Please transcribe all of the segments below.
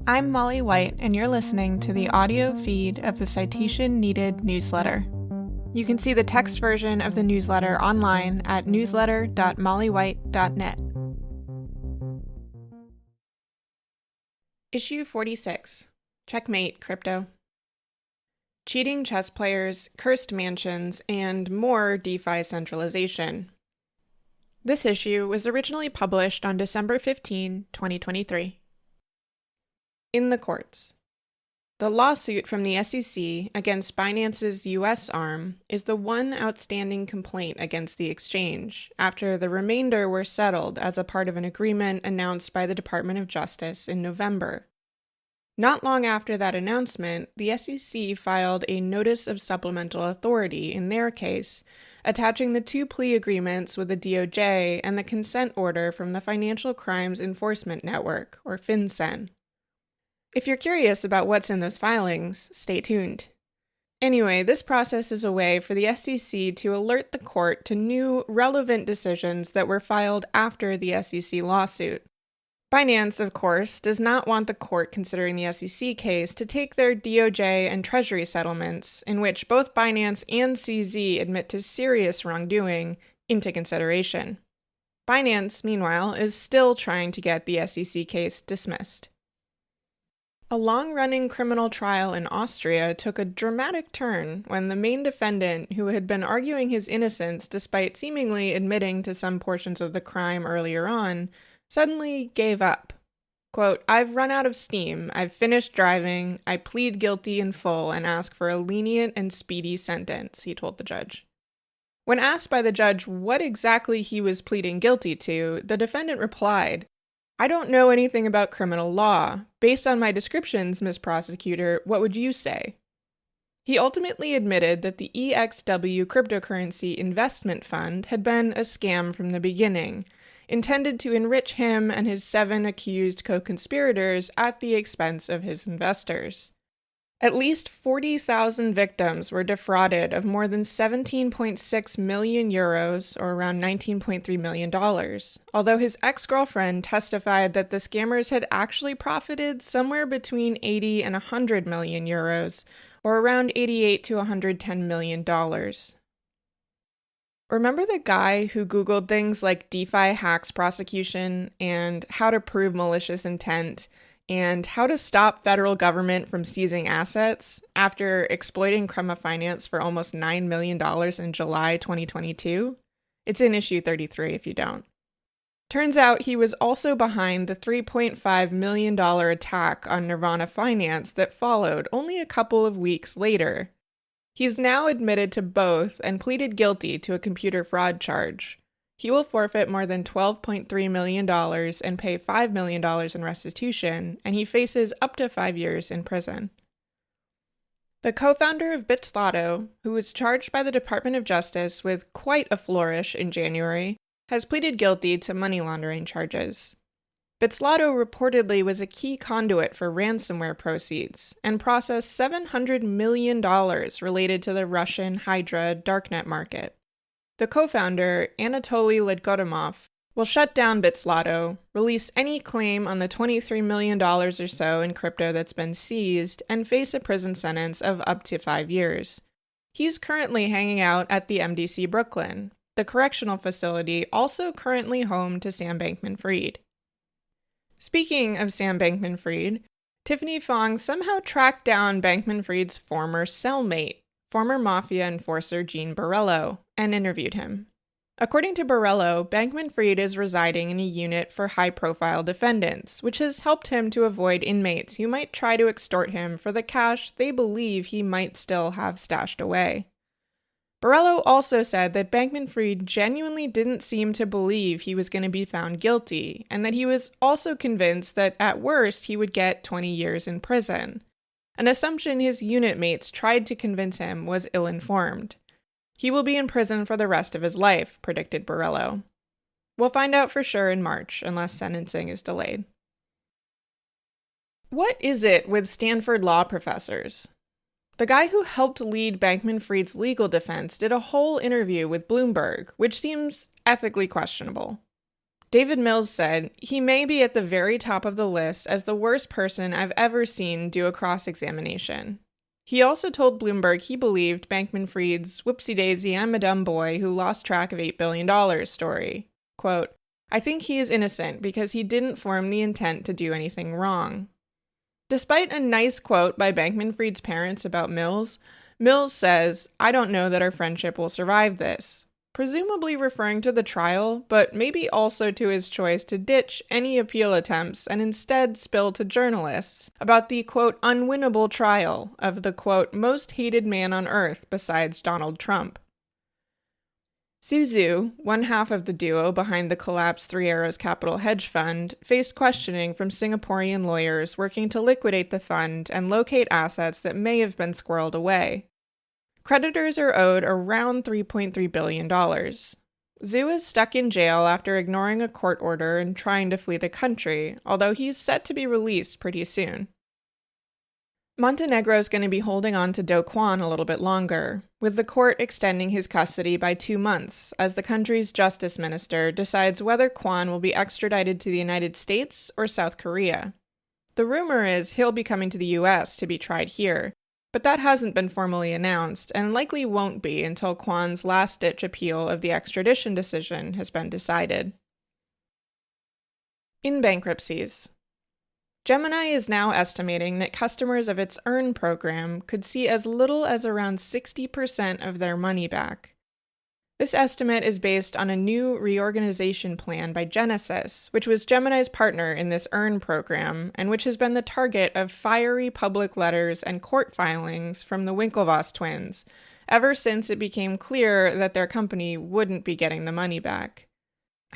I'm Molly White, and you're listening to the audio feed of the Citation Needed newsletter. You can see the text version of the newsletter online at newsletter.mollywhite.net. Issue 46. Checkmate Crypto. Cheating chess players, cursed mansions, and more DeFi centralization. This issue was originally published on December 15, 2023. In the courts. The lawsuit from the SEC against Binance's U.S. arm is the one outstanding complaint against the exchange, after the remainder were settled as a part of an agreement announced by the Department of Justice in November. Not long after that announcement, the SEC filed a Notice of Supplemental Authority in their case, attaching the two plea agreements with the DOJ and the consent order from the Financial Crimes Enforcement Network, or FinCEN. If you're curious about what's in those filings, stay tuned. Anyway, this process is a way for the SEC to alert the court to new, relevant decisions that were filed after the SEC lawsuit. Binance, of course, does not want the court considering the SEC case to take their DOJ and Treasury settlements, in which both Binance and CZ admit to serious wrongdoing, into consideration. Binance, meanwhile, is still trying to get the SEC case dismissed. A long-running criminal trial in Austria took a dramatic turn when the main defendant, who had been arguing his innocence despite seemingly admitting to some portions of the crime earlier on, suddenly gave up. Quote, "I've run out of steam, I've finished driving, I plead guilty in full and ask for a lenient and speedy sentence," he told the judge. When asked by the judge what exactly he was pleading guilty to, the defendant replied, "I don't know anything about criminal law. Based on my descriptions, Ms. Prosecutor, what would you say?" He ultimately admitted that the EXW cryptocurrency investment fund had been a scam from the beginning, intended to enrich him and his 7 accused co-conspirators at the expense of his investors. At least 40,000 victims were defrauded of more than 17.6 million euros, or around $19.3 million, although his ex-girlfriend testified that the scammers had actually profited somewhere between 80 and 100 million euros, or around $88 to $110 million. Remember the guy who Googled things like DeFi hacks prosecution and how to prove malicious intent and how to stop federal government from seizing assets after exploiting crime finance for almost $9 million in July 2022? It's in issue 33 if you don't. Turns out he was also behind the $3.5 million attack on Nirvana Finance that followed only a couple of weeks later. He's now admitted to both and pleaded guilty to a computer fraud charge. He will forfeit more than $12.3 million and pay $5 million in restitution, and he faces up to 5 years in prison. The co-founder of Bitslotto, who was charged by the Department of Justice with quite a flourish in January, has pleaded guilty to money laundering charges. Bitslotto reportedly was a key conduit for ransomware proceeds and processed $700 million related to the Russian Hydra darknet market. The co-founder, Anatoly Ledgodimov, will shut down Bitslotto, release any claim on the $23 million or so in crypto that's been seized, and face a prison sentence of up to 5 years. He's currently hanging out at the MDC Brooklyn, the correctional facility also currently home to Sam Bankman-Fried. Speaking of Sam Bankman-Fried, Tiffany Fong somehow tracked down Bankman-Fried's former cellmate, former mafia enforcer Gene Borrello, and interviewed him. According to Borrello, Bankman-Fried is residing in a unit for high-profile defendants, which has helped him to avoid inmates who might try to extort him for the cash they believe he might still have stashed away. Borrello also said that Bankman-Fried genuinely didn't seem to believe he was going to be found guilty, and that he was also convinced that at worst he would get 20 years in prison, an assumption his unit mates tried to convince him was ill-informed. He will be in prison for the rest of his life, predicted Borrello. We'll find out for sure in March, unless sentencing is delayed. What is it with Stanford law professors? The guy who helped lead Bankman-Fried's legal defense did a whole interview with Bloomberg, which seems ethically questionable. David Mills said, "He may be at the very top of the list as the worst person I've ever seen do a cross-examination." He also told Bloomberg he believed Bankman-Fried's "whoopsie-daisy, I'm a dumb boy who lost track of $8 billion" story. Quote, "I think he is innocent because he didn't form the intent to do anything wrong." Despite a nice quote by Bankman-Fried's parents about Mills, Mills says, "I don't know that our friendship will survive this," presumably referring to the trial, but maybe also to his choice to ditch any appeal attempts and instead spill to journalists about the, quote, unwinnable trial of the, quote, most hated man on earth besides Donald Trump. Su Zhu, one half of the duo behind the collapsed Three Arrows Capital hedge fund, faced questioning from Singaporean lawyers working to liquidate the fund and locate assets that may have been squirreled away. Creditors are owed around $3.3 billion. Zhu is stuck in jail after ignoring a court order and trying to flee the country, although he's set to be released pretty soon. Montenegro is going to be holding on to Do Kwon a little bit longer, with the court extending his custody by 2 months as the country's justice minister decides whether Kwon will be extradited to the United States or South Korea. The rumor is he'll be coming to the US to be tried here, but that hasn't been formally announced and likely won't be until Kwon's last-ditch appeal of the extradition decision has been decided. In bankruptcies, Gemini is now estimating that customers of its Earn program could see as little as around 60% of their money back. This estimate is based on a new reorganization plan by Genesis, which was Gemini's partner in this Earn program, and which has been the target of fiery public letters and court filings from the Winklevoss twins, ever since it became clear that their company wouldn't be getting the money back.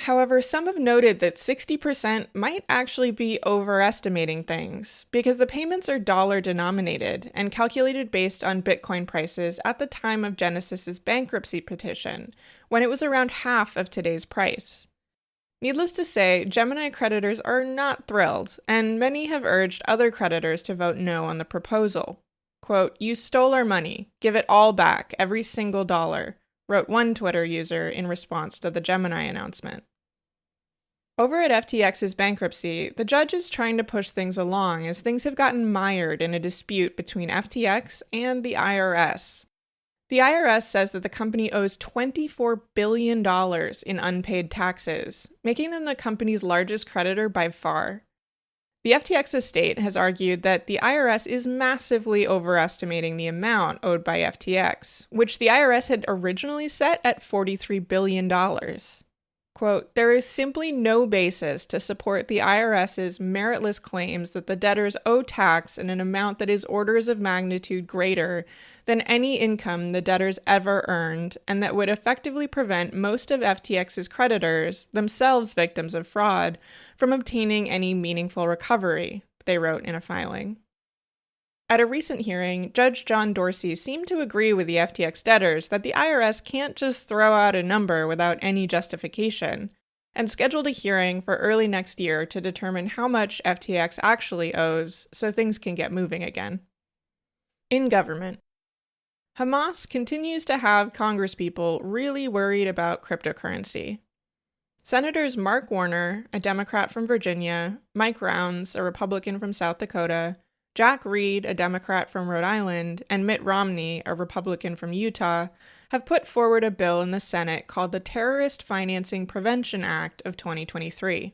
However, some have noted that 60% might actually be overestimating things, because the payments are dollar-denominated and calculated based on Bitcoin prices at the time of Genesis's bankruptcy petition, when it was around half of today's price. Needless to say, Gemini creditors are not thrilled, and many have urged other creditors to vote no on the proposal. Quote, "You stole our money. Give it all back, every single dollar," wrote one Twitter user in response to the Gemini announcement. Over at FTX's bankruptcy, the judge is trying to push things along as things have gotten mired in a dispute between FTX and the IRS. The IRS says that the company owes $24 billion in unpaid taxes, making them the company's largest creditor by far. The FTX estate has argued that the IRS is massively overestimating the amount owed by FTX, which the IRS had originally set at $43 billion. Quote, "There is simply no basis to support the IRS's meritless claims that the debtors owe tax in an amount that is orders of magnitude greater than any income the debtors ever earned, and that would effectively prevent most of FTX's creditors, themselves victims of fraud, from obtaining any meaningful recovery," they wrote in a filing. At a recent hearing, Judge John Dorsey seemed to agree with the FTX debtors that the IRS can't just throw out a number without any justification, and scheduled a hearing for early next year to determine how much FTX actually owes so things can get moving again. In government, Hamas continues to have congresspeople really worried about cryptocurrency. Senators Mark Warner, a Democrat from Virginia, Mike Rounds, a Republican from South Dakota, Jack Reed, a Democrat from Rhode Island, and Mitt Romney, a Republican from Utah, have put forward a bill in the Senate called the Terrorist Financing Prevention Act of 2023.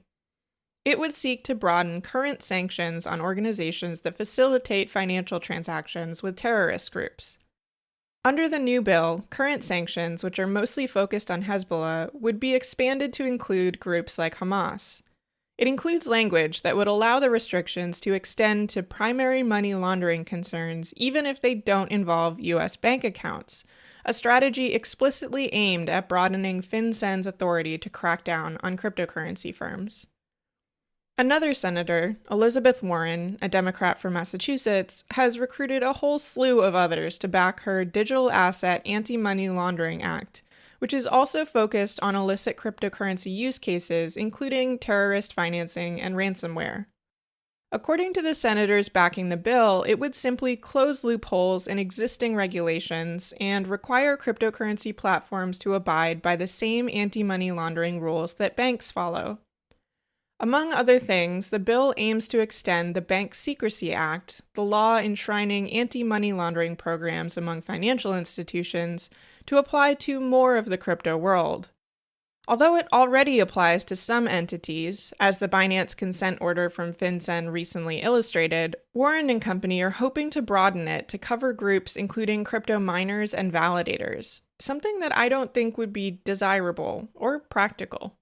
It would seek to broaden current sanctions on organizations that facilitate financial transactions with terrorist groups. Under the new bill, current sanctions, which are mostly focused on Hezbollah, would be expanded to include groups like Hamas. It includes language that would allow the restrictions to extend to primary money laundering concerns even if they don't involve U.S. bank accounts, a strategy explicitly aimed at broadening FinCEN's authority to crack down on cryptocurrency firms. Another senator, Elizabeth Warren, a Democrat from Massachusetts, has recruited a whole slew of others to back her Digital Asset Anti-Money Laundering Act, which is also focused on illicit cryptocurrency use cases, including terrorist financing and ransomware. According to the senators backing the bill, it would simply close loopholes in existing regulations and require cryptocurrency platforms to abide by the same anti-money laundering rules that banks follow. Among other things, the bill aims to extend the Bank Secrecy Act, the law enshrining anti-money laundering programs among financial institutions, to apply to more of the crypto world. Although it already applies to some entities, as the Binance consent order from FinCEN recently illustrated, Warren and company are hoping to broaden it to cover groups including crypto miners and validators, something that I don't think would be desirable or practical.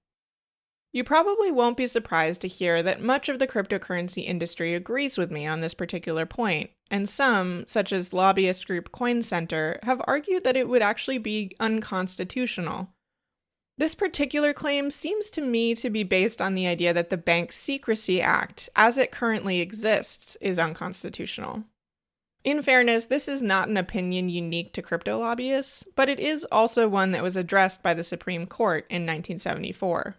You probably won't be surprised to hear that much of the cryptocurrency industry agrees with me on this particular point, and some, such as lobbyist group Coin Center, have argued that it would actually be unconstitutional. This particular claim seems to me to be based on the idea that the Bank Secrecy Act, as it currently exists, is unconstitutional. In fairness, this is not an opinion unique to crypto lobbyists, but it is also one that was addressed by the Supreme Court in 1974.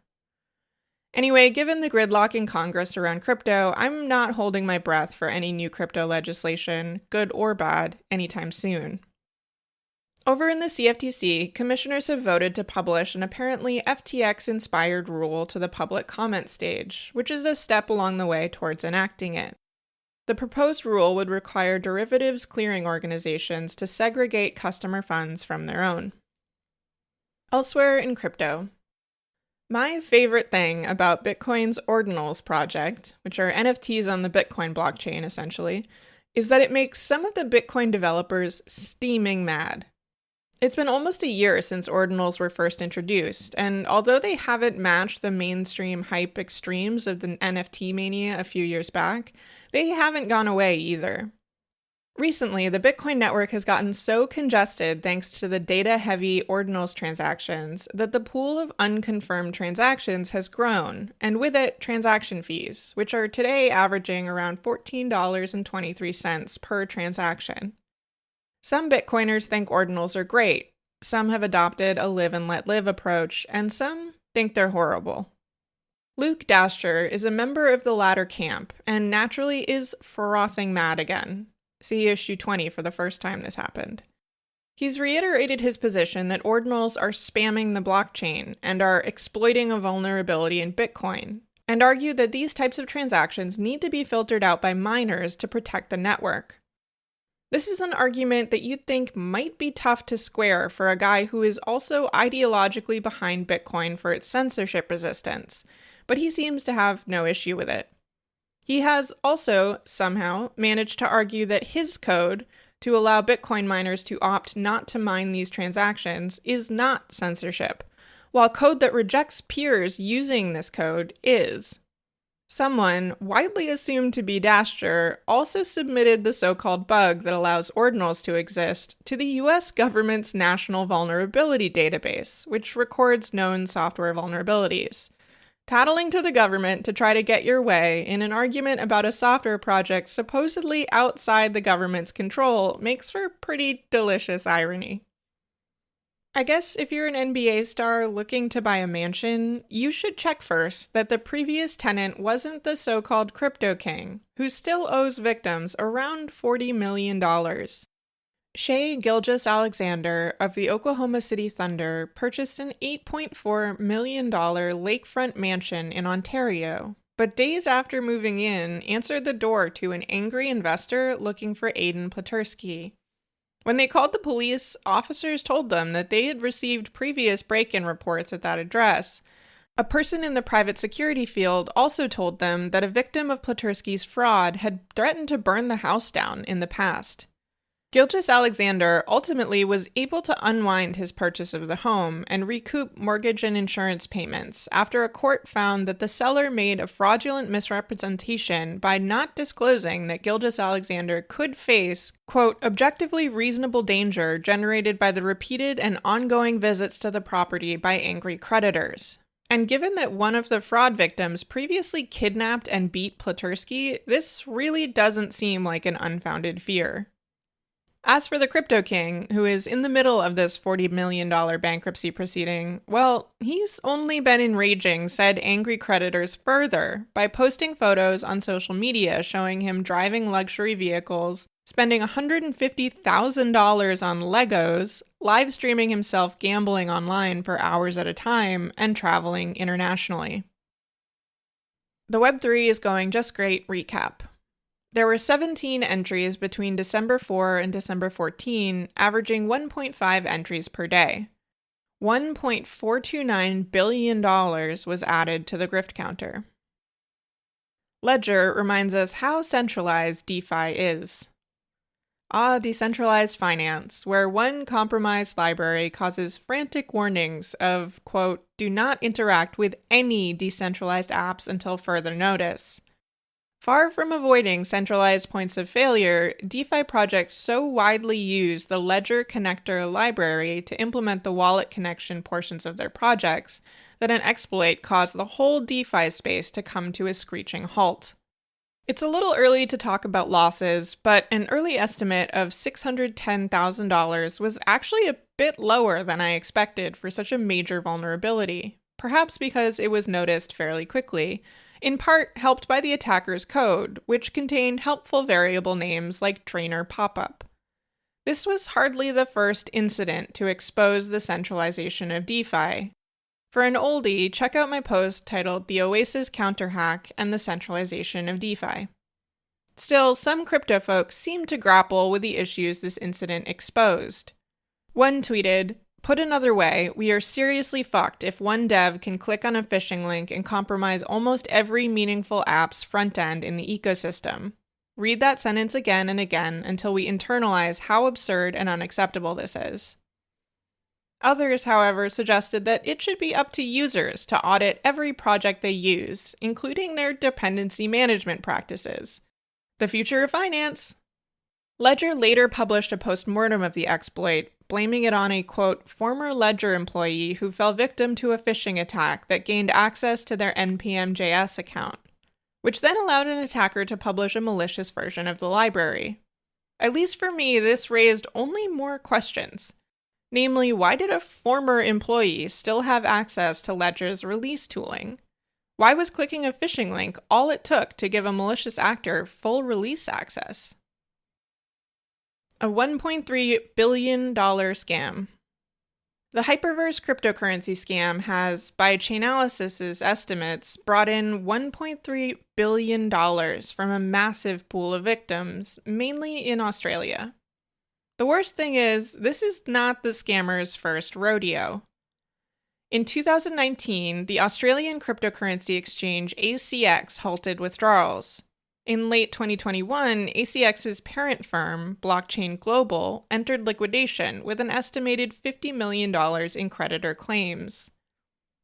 Anyway, given the gridlock in Congress around crypto, I'm not holding my breath for any new crypto legislation, good or bad, anytime soon. Over in the CFTC, commissioners have voted to publish an apparently FTX-inspired rule to the public comment stage, which is a step along the way towards enacting it. The proposed rule would require derivatives clearing organizations to segregate customer funds from their own. Elsewhere in crypto, my favorite thing about Bitcoin's Ordinals project, which are NFTs on the Bitcoin blockchain essentially, is that it makes some of the Bitcoin developers steaming mad. It's been almost a year since Ordinals were first introduced, and although they haven't matched the mainstream hype extremes of the NFT mania a few years back, they haven't gone away either. Recently, the Bitcoin network has gotten so congested thanks to the data-heavy Ordinals transactions that the pool of unconfirmed transactions has grown, and with it, transaction fees, which are today averaging around $14.23 per transaction. Some Bitcoiners think Ordinals are great, some have adopted a live and let live approach, and some think they're horrible. Luke Dasher is a member of the latter camp, and naturally is frothing mad again. See issue 20 for the first time this happened. He's reiterated his position that Ordinals are spamming the blockchain and are exploiting a vulnerability in Bitcoin, and argued that these types of transactions need to be filtered out by miners to protect the network. This is an argument that you'd think might be tough to square for a guy who is also ideologically behind Bitcoin for its censorship resistance, but he seems to have no issue with it. He has also, somehow, managed to argue that his code to allow Bitcoin miners to opt not to mine these transactions is not censorship, while code that rejects peers using this code is. Someone, widely assumed to be Dasher, also submitted the so-called bug that allows Ordinals to exist to the US government's National Vulnerability Database, which records known software vulnerabilities. Tattling to the government to try to get your way in an argument about a software project supposedly outside the government's control makes for pretty delicious irony. I guess if you're an NBA star looking to buy a mansion, you should check first that the previous tenant wasn't the so-called crypto king, who still owes victims around $40 million. Shai Gilgeous-Alexander of the Oklahoma City Thunder purchased an $8.4 million lakefront mansion in Ontario, but days after moving in, answered the door to an angry investor looking for Aiden Platursky. When they called the police, officers told them that they had received previous break-in reports at that address. A person in the private security field also told them that a victim of Platursky's fraud had threatened to burn the house down in the past. Gilgeous-Alexander ultimately was able to unwind his purchase of the home and recoup mortgage and insurance payments after a court found that the seller made a fraudulent misrepresentation by not disclosing that Gilgeous-Alexander could face, quote, objectively reasonable danger generated by the repeated and ongoing visits to the property by angry creditors. And given that one of the fraud victims previously kidnapped and beat Platursky, this really doesn't seem like an unfounded fear. As for the Crypto King, who is in the middle of this $40 million bankruptcy proceeding, well, he's only been enraging said angry creditors further by posting photos on social media showing him driving luxury vehicles, spending $150,000 on Legos, live streaming himself gambling online for hours at a time, and traveling internationally. The Web3 is going just great recap. There were 17 entries between December 4 and December 14, averaging 1.5 entries per day. $1.429 billion was added to the grift counter. Ledger reminds us how centralized DeFi is. Decentralized finance, where one compromised library causes frantic warnings of, quote, do not interact with any decentralized apps until further notice. Far from avoiding centralized points of failure, DeFi projects so widely use the Ledger connector library to implement the wallet connection portions of their projects that an exploit caused the whole DeFi space to come to a screeching halt. It's a little early to talk about losses, but an early estimate of $610,000 was actually a bit lower than I expected for such a major vulnerability, perhaps because it was noticed fairly quickly, in part helped by the attacker's code, which contained helpful variable names like trainer popup. This was hardly the first incident to expose the centralization of DeFi. For an oldie, check out my post titled The Oasis Counterhack and the Centralization of DeFi. Still, some crypto folks seem to grapple with the issues this incident exposed. One tweeted, "Put another way, we are seriously fucked if one dev can click on a phishing link and compromise almost every meaningful app's front end in the ecosystem. Read that sentence again and again until we internalize how absurd and unacceptable this is." Others, however, suggested that it should be up to users to audit every project they use, including their dependency management practices. The future of finance! Ledger later published a postmortem of the exploit, blaming it on a, quote, former Ledger employee who fell victim to a phishing attack that gained access to their npm.js account, which then allowed an attacker to publish a malicious version of the library. At least for me, this raised only more questions. Namely, why did a former employee still have access to Ledger's release tooling? Why was clicking a phishing link all it took to give a malicious actor full release access? A $1.3 billion scam. The Hyperverse cryptocurrency scam has, by Chainalysis's estimates, brought in $1.3 billion from a massive pool of victims, mainly in Australia. The worst thing is, this is not the scammer's first rodeo. In 2019, the Australian cryptocurrency exchange ACX halted withdrawals. In late 2021, ACX's parent firm, Blockchain Global, entered liquidation with an estimated $50 million in creditor claims.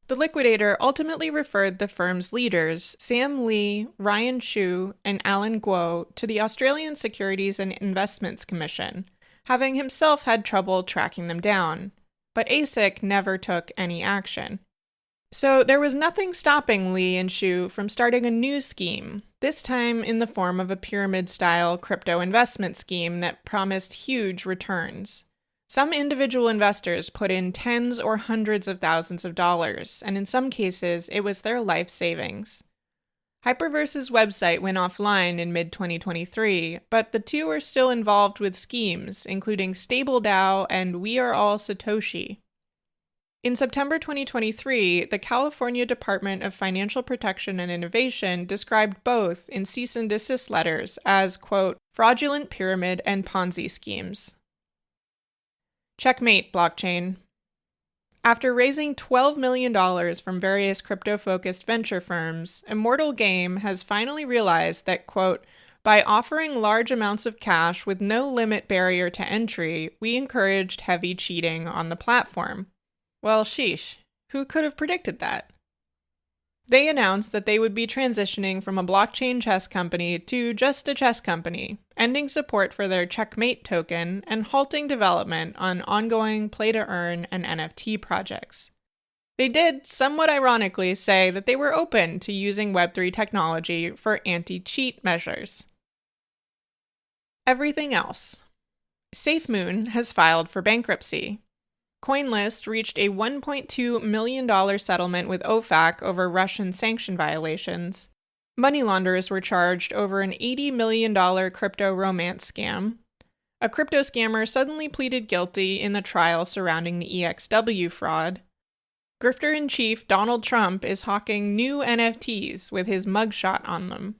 The liquidator ultimately referred the firm's leaders, Sam Lee, Ryan Shu, and Alan Guo, to the Australian Securities and Investments Commission, having himself had trouble tracking them down, but ASIC never took any action. So there was nothing stopping Lee and Shu from starting a new scheme, this time in the form of a pyramid-style crypto investment scheme that promised huge returns. Some individual investors put in tens or hundreds of thousands of dollars, and in some cases, it was their life savings. Hyperverse's website went offline in mid-2023, but the two are still involved with schemes, including StableDAO and We Are All Satoshi. In September 2023, the California Department of Financial Protection and Innovation described both in cease and desist letters as, quote, fraudulent pyramid and Ponzi schemes. Checkmate blockchain. After raising $12 million from various crypto-focused venture firms, Immortal Game has finally realized that, quote, by offering large amounts of cash with no limit barrier to entry, we encouraged heavy cheating on the platform. Well, sheesh, who could have predicted that? They announced that they would be transitioning from a blockchain chess company to just a chess company, ending support for their Checkmate token and halting development on ongoing play-to-earn and NFT projects. They did, somewhat ironically, say that they were open to using Web3 technology for anti-cheat measures. Everything else. SafeMoon has filed for bankruptcy. CoinList reached a $1.2 million settlement with OFAC over Russian sanction violations. Money launderers were charged over an $80 million crypto romance scam. A crypto scammer suddenly pleaded guilty in the trial surrounding the EXW fraud. Grifter-in-chief Donald Trump is hawking new NFTs with his mugshot on them.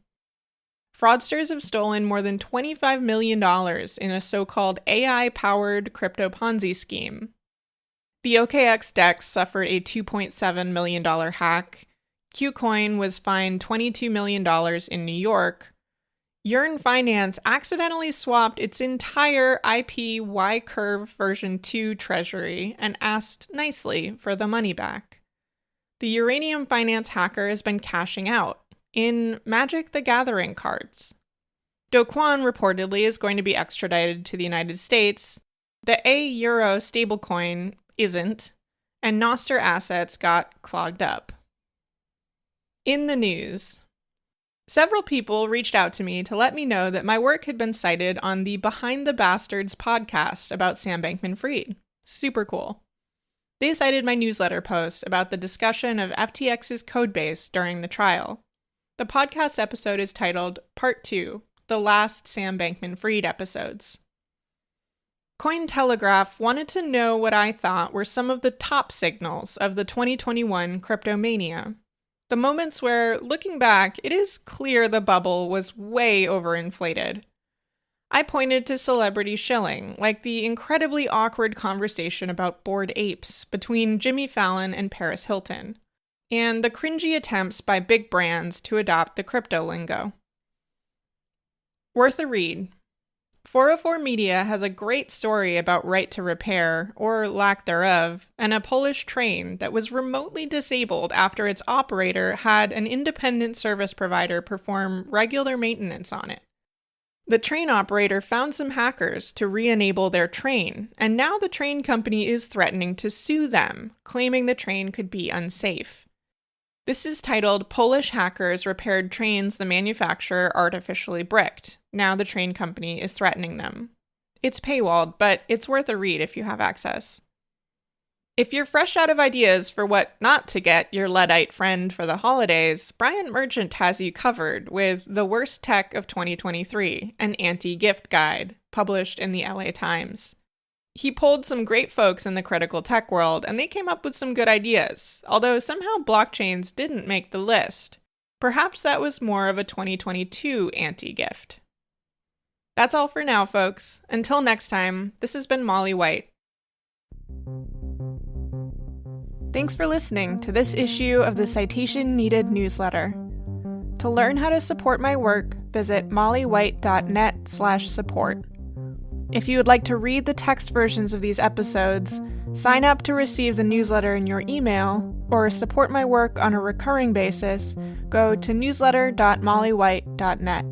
Fraudsters have stolen more than $25 million in a so-called AI-powered crypto Ponzi scheme. The OKX DEX suffered a $2.7 million hack. Qcoin was fined $22 million in New York. Yearn Finance accidentally swapped its entire IP Y-Curve version 2 treasury and asked nicely for the money back. The Uranium Finance hacker has been cashing out in Magic the Gathering cards. Do Kwon reportedly is going to be extradited to the United States. The A-Euro stablecoin isn't, and Noster assets got clogged up. In the news, several people reached out to me to let me know that my work had been cited on the Behind the Bastards podcast about Sam Bankman-Fried. Super cool. They cited my newsletter post about the discussion of FTX's codebase during the trial. The podcast episode is titled Part 2, The Last Sam Bankman-Fried Episodes. Cointelegraph wanted to know what I thought were some of the top signals of the 2021 cryptomania. The moments where, looking back, it is clear the bubble was way overinflated. I pointed to celebrity shilling, like the incredibly awkward conversation about Bored Apes between Jimmy Fallon and Paris Hilton, and the cringy attempts by big brands to adopt the crypto lingo. Worth a read. 404 Media has a great story about right to repair, or lack thereof, and a Polish train that was remotely disabled after its operator had an independent service provider perform regular maintenance on it. The train operator found some hackers to re-enable their train, and now the train company is threatening to sue them, claiming the train could be unsafe. This is titled Polish Hackers Repaired Trains the Manufacturer Artificially Bricked. Now the train company is threatening them. It's paywalled, but it's worth a read if you have access. If you're fresh out of ideas for what not to get your Luddite friend for the holidays, Brian Merchant has you covered with The Worst Tech of 2023, an anti-gift guide, published in the LA Times. He polled some great folks in the critical tech world, and they came up with some good ideas, although somehow blockchains didn't make the list. Perhaps that was more of a 2022 anti-gift. That's all for now, folks. Until next time, this has been Molly White. Thanks for listening to this issue of the Citation Needed newsletter. To learn how to support my work, visit mollywhite.net/support. If you would like to read the text versions of these episodes, sign up to receive the newsletter in your email, or support my work on a recurring basis, go to newsletter.mollywhite.net.